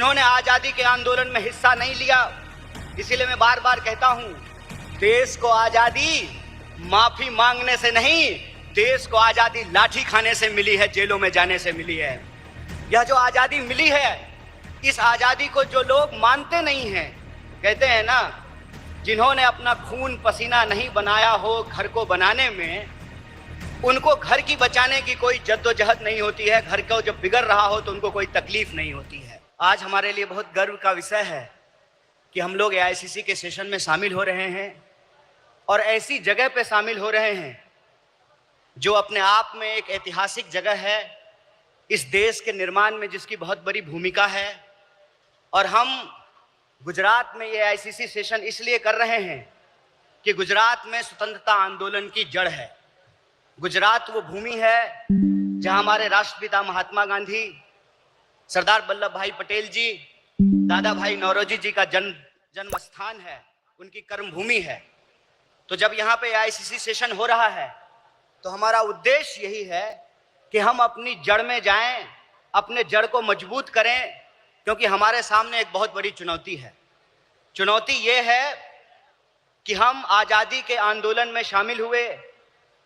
जिन्होंने आजादी के आंदोलन में हिस्सा नहीं लिया। इसीलिए मैं बार बार कहता हूं, देश को आजादी माफी मांगने से नहीं, देश को आजादी लाठी खाने से मिली है, जेलों में जाने से मिली है। यह जो आजादी मिली है, इस आजादी को जो लोग मानते नहीं हैं, कहते हैं ना, जिन्होंने अपना खून पसीना नहीं बनाया हो घर को बनाने में, उनको घर की बचाने की कोई जद्दोजहद नहीं होती है। घर को जब बिगड़ रहा हो तो उनको कोई तकलीफ नहीं होती है। आज हमारे लिए बहुत गर्व का विषय है कि हम लोग एआईसीसी के सेशन में शामिल हो रहे हैं और ऐसी जगह पे शामिल हो रहे हैं जो अपने आप में एक ऐतिहासिक जगह है, इस देश के निर्माण में जिसकी बहुत बड़ी भूमिका है। और हम गुजरात में ये एआईसीसी सेशन इसलिए कर रहे हैं कि गुजरात में स्वतंत्रता आंदोलन की जड़ है। गुजरात वो भूमि है जहां हमारे राष्ट्रपिता महात्मा गांधी, सरदार वल्लभ भाई पटेल जी, दादा भाई नौरोजी जी का जन्म स्थान है, उनकी कर्मभूमि है। तो जब यहाँ पे एआईसीसी सेशन हो रहा है तो हमारा उद्देश्य यही है कि हम अपनी जड़ में जाएं, अपने जड़ को मजबूत करें, क्योंकि हमारे सामने एक बहुत बड़ी चुनौती है। चुनौती ये है कि हम आज़ादी के आंदोलन में शामिल हुए,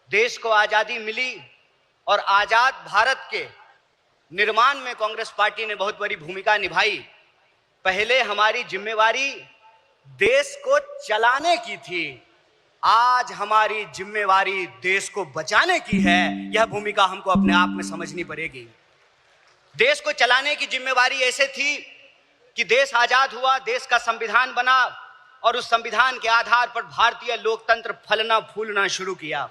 देश को आज़ादी मिली और आज़ाद भारत के निर्माण में कांग्रेस पार्टी ने बहुत बड़ी भूमिका निभाई। पहले हमारी जिम्मेवारी देश को चलाने की थी, आज हमारी जिम्मेवारी देश को बचाने की है। यह भूमिका हमको अपने आप में समझनी पड़ेगी। देश को चलाने की जिम्मेवारी ऐसे थी कि देश आजाद हुआ, देश का संविधान बना और उस संविधान के आधार पर भारतीय लोकतंत्र फलना फूलना शुरू किया।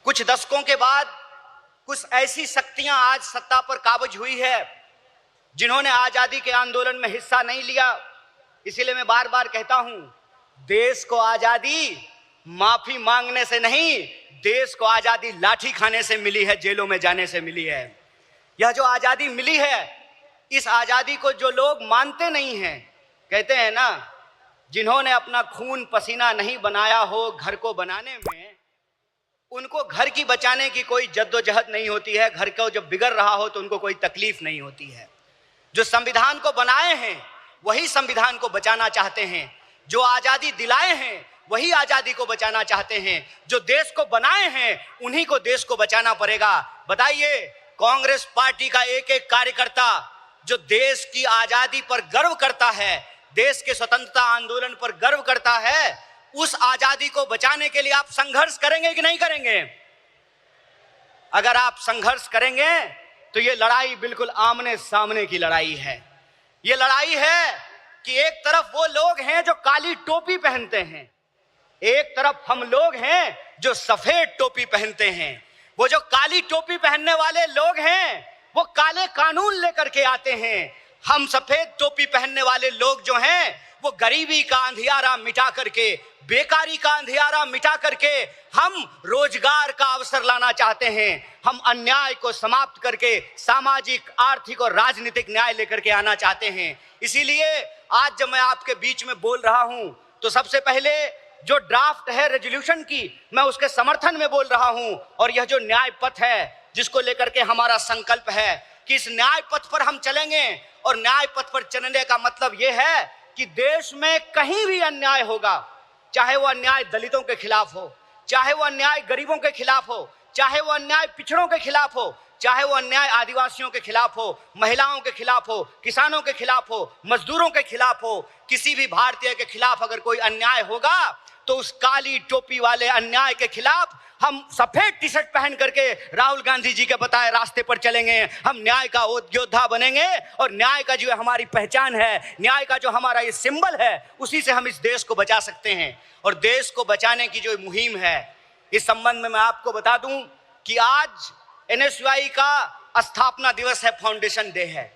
कुछ दशकों के बाद कुछ ऐसी शक्तियां आज सत्ता पर काबिज हुई है जिन्होंने आजादी के आंदोलन में हिस्सा नहीं लिया। इसीलिए मैं बार बार कहता हूं, देश को आजादी माफी मांगने से नहीं, देश को आजादी लाठी खाने से मिली है, जेलों में जाने से मिली है। यह जो आजादी मिली है, इस आजादी को जो लोग मानते नहीं हैं, कहते हैं ना, जिन्होंने अपना खून पसीना नहीं बनाया हो घर को बनाने में, उनको घर की बचाने की कोई जद्दोजहद नहीं होती है। घर को जब बिगड़ रहा हो तो उनको कोई तकलीफ नहीं होती है। जो संविधान को बनाए हैं वही संविधान को बचाना चाहते हैं, जो आजादी दिलाए हैं वही आजादी को बचाना चाहते हैं, जो देश को बनाए हैं उन्हीं को देश को बचाना पड़ेगा। बताइए, कांग्रेस पार्टी का एक एक कार्यकर्ता जो देश की आजादी पर गर्व करता है, देश के स्वतंत्रता आंदोलन पर गर्व करता है, उस आजादी को बचाने के लिए आप संघर्ष करेंगे कि नहीं करेंगे? अगर आप संघर्ष करेंगे तो ये लड़ाई बिल्कुल आमने सामने की लड़ाई है। ये लड़ाई है कि एक तरफ वो लोग हैं जो काली टोपी पहनते हैं, एक तरफ हम लोग हैं जो सफेद टोपी पहनते हैं। वो जो काली टोपी पहनने वाले लोग हैं वो काले कानून लेकर के आते हैं। हम सफेद टोपी पहनने वाले लोग जो हैं वो गरीबी का अंधियारा मिटा करके, बेकारी का अंधियारा मिटा करके हम रोजगार का अवसर लाना चाहते हैं। हम अन्याय को समाप्त करके सामाजिक, आर्थिक और राजनीतिक न्याय लेकर के आना चाहते हैं। इसीलिए आज जब मैं आपके बीच में बोल रहा हूं तो सबसे पहले जो ड्राफ्ट है रेजोल्यूशन की, मैं उसके समर्थन में बोल रहा हूं। और यह जो न्याय पथ है जिसको लेकर के हमारा संकल्प है कि इस न्याय पथ पर हम चलेंगे, और न्याय पथ पर चलने का मतलब यह है कि देश में कहीं भी अन्याय होगा, चाहे वो अन्याय दलितों के खिलाफ हो, चाहे वो अन्याय गरीबों के खिलाफ हो, चाहे वो अन्याय पिछड़ों के खिलाफ हो, चाहे वो अन्याय आदिवासियों के खिलाफ हो, महिलाओं के खिलाफ हो, किसानों के खिलाफ हो, मजदूरों के खिलाफ हो, किसी भी भारतीय के खिलाफ अगर कोई अन्याय होगा तो उस काली टोपी वाले अन्याय के खिलाफ हम सफेद टी शर्ट पहन करके राहुल गांधी जी के बताए रास्ते पर चलेंगे। हम न्याय का योद्धा बनेंगे और न्याय का जो हमारी पहचान है, न्याय का जो हमारा ये सिंबल है, उसी से हम इस देश को बचा सकते हैं। और देश को बचाने की जो मुहिम है, इस संबंध में मैं आपको बता दूं कि आज एनएसयूआई का स्थापना दिवस है, फाउंडेशन डे है।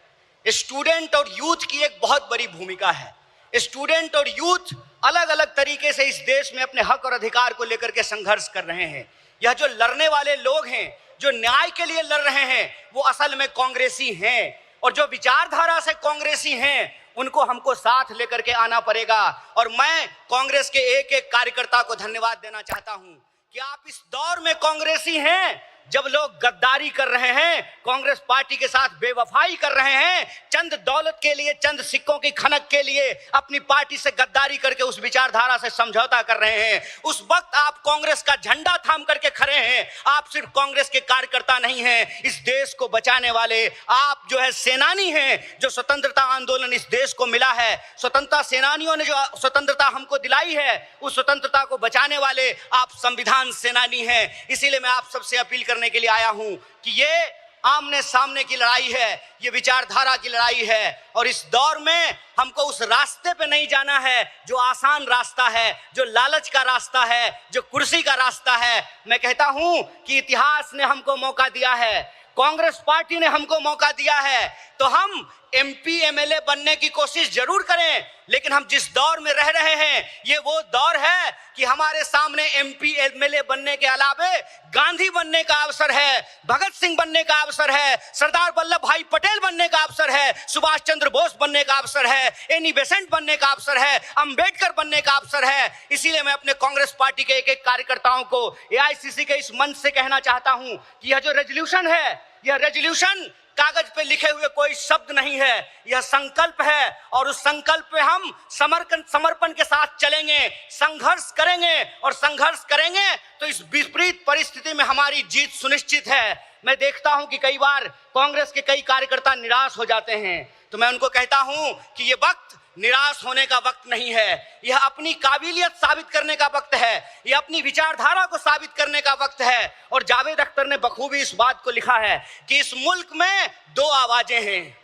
स्टूडेंट और यूथ की एक बहुत बड़ी भूमिका है। स्टूडेंट और यूथ अलग अलग तरीके से इस देश में अपने हक और अधिकार को लेकर के संघर्ष कर रहे हैं। यह जो लड़ने वाले लोग हैं, जो न्याय के लिए लड़ रहे हैं, वो असल में कांग्रेसी हैं, और जो विचारधारा से कांग्रेसी हैं उनको हमको साथ लेकर के आना पड़ेगा। और मैं कांग्रेस के एक एक कार्यकर्ता को धन्यवाद देना चाहता हूं कि आप इस दौर में कांग्रेसी हैं जब लोग गद्दारी कर रहे हैं, कांग्रेस पार्टी के साथ बेवफाई कर रहे हैं, चंद दौलत के लिए, चंद सिक्कों की खनक के लिए अपनी पार्टी से गद्दारी करके उस विचारधारा से समझौता कर रहे हैं, उस वक्त आप कांग्रेस का झंडा थाम करके खड़े हैं। आप सिर्फ कांग्रेस के कार्यकर्ता नहीं हैं, इस देश को बचाने वाले आप जो है सेनानी हैं। जो स्वतंत्रता आंदोलन इस देश को मिला है, स्वतंत्रता सेनानियों ने जो स्वतंत्रता हमको दिलाई है, उस स्वतंत्रता को बचाने वाले आप संविधान सेनानी हैं। इसीलिए मैं आप सबसे अपील करने के लिए आया हूं कि ये आमने सामने की लड़ाई है, ये विचारधारा की लड़ाई है, और इस दौर में हमको उस रास्ते पे नहीं जाना है जो आसान रास्ता है, जो लालच का रास्ता है, जो कुर्सी का रास्ता है। मैं कहता हूं कि इतिहास ने हमको मौका दिया है, कांग्रेस पार्टी ने हमको मौका दिया है, तो हम एमपी एमएलए बनने की कोशिश जरूर करें, लेकिन हम जिस दौर में रह रहे हैं ये वो दौर है कि हमारे सामने एमपी एमएलए बनने के अलावे गांधी बनने का अवसर है, भगत सिंह बनने का अवसर है, सरदार वल्लभ भाई पटेल बनने का अवसर है, सुभाष चंद्र बोस बनने का अवसर है, एनी बेसेंट बनने का अवसर है, अंबेडकर बनने का अवसर है। इसीलिए मैं अपने कांग्रेस पार्टी के एक एक कार्यकर्ताओं को एआईसीसी के इस मंच से कहना चाहता हूं कि यह जो रेजोल्यूशन है, यह रेजोल्यूशन कागज पे लिखे हुए कोई शब्द नहीं है, यह संकल्प है, और उस संकल्प पे हम समर्पण के साथ चलेंगे, संघर्ष करेंगे, और संघर्ष करेंगे तो इस विपरीत परिस्थिति में हमारी जीत सुनिश्चित है। मैं देखता हूं कि कई बार कांग्रेस के कई कार्यकर्ता निराश हो जाते हैं, तो मैं उनको कहता हूं कि ये वक्त निराश होने का वक्त नहीं है, यह अपनी काबिलियत साबित करने का वक्त है, यह अपनी विचारधारा को साबित करने का वक्त है। और जावेद अख्तर ने बखूबी इस बात को लिखा है कि इस मुल्क में दो आवाजें हैं,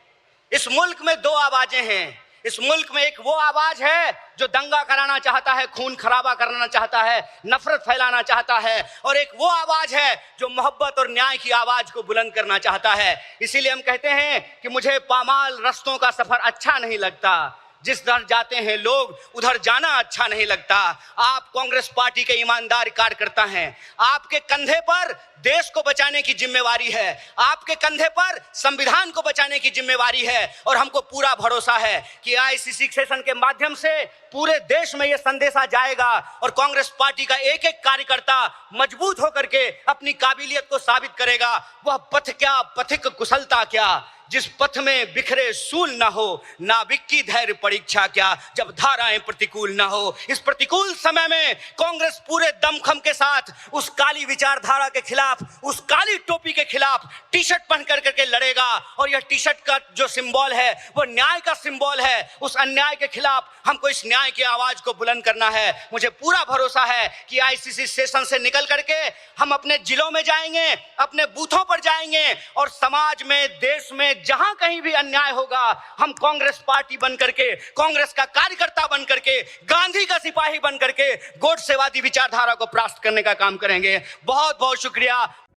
इस मुल्क में दो आवाजें हैं। इस मुल्क में एक वो आवाज है जो दंगा कराना चाहता है, खून खराबा करना चाहता है, नफरत फैलाना चाहता है, और एक वो आवाज है जो मोहब्बत और न्याय की आवाज को बुलंद करना चाहता है। इसीलिए हम कहते हैं कि मुझे पामाल रस्तों का सफर अच्छा नहीं लगता, जिस दर जाते हैं लोग उधर जाना अच्छा नहीं लगता। आप कांग्रेस पार्टी के ईमानदार कार्यकर्ता हैं, आपके कंधे पर देश को बचाने की जिम्मेवारी है, आपके कंधे पर संविधान को बचाने की जिम्मेवारी है, और हमको पूरा भरोसा है कि आईसीसी सेशन के माध्यम से पूरे देश में यह संदेशा जाएगा, और कांग्रेस पार्टी का एक एक कार्यकर्ता मजबूत होकर के अपनी काबिलियत को साबित करेगा। वह पथ क्या, पथिक कुशलता क्या, जिस पथ में बिखरे सूल ना हो, नाविक की धैर्य परीक्षा क्या, जब धाराएं प्रतिकूल ना हो। इस प्रतिकूल समय में कांग्रेस पूरे दमखम के साथ उस काली विचारधारा के खिलाफ, उस काली टोपी के खिलाफ टी शर्ट पहन करके लड़ेगा, और यह टी शर्ट का जो सिंबल है वो न्याय का सिंबल है। उस अन्याय के खिलाफ हमको इस न्याय की आवाज को बुलंद करना है। मुझे पूरा भरोसा है कि आईसीसी सेशन से निकल करके हम अपने जिलों में जाएंगे, अपने बूथों पर जाएंगे, और समाज में, देश में जहां कहीं भी अन्याय होगा, हम कांग्रेस पार्टी बन करके, कांग्रेस का कार्यकर्ता बन करके, गांधी का सिपाही बन करके गोडसेवादी विचारधारा को परास्त करने का काम करेंगे। बहुत बहुत शुक्रिया।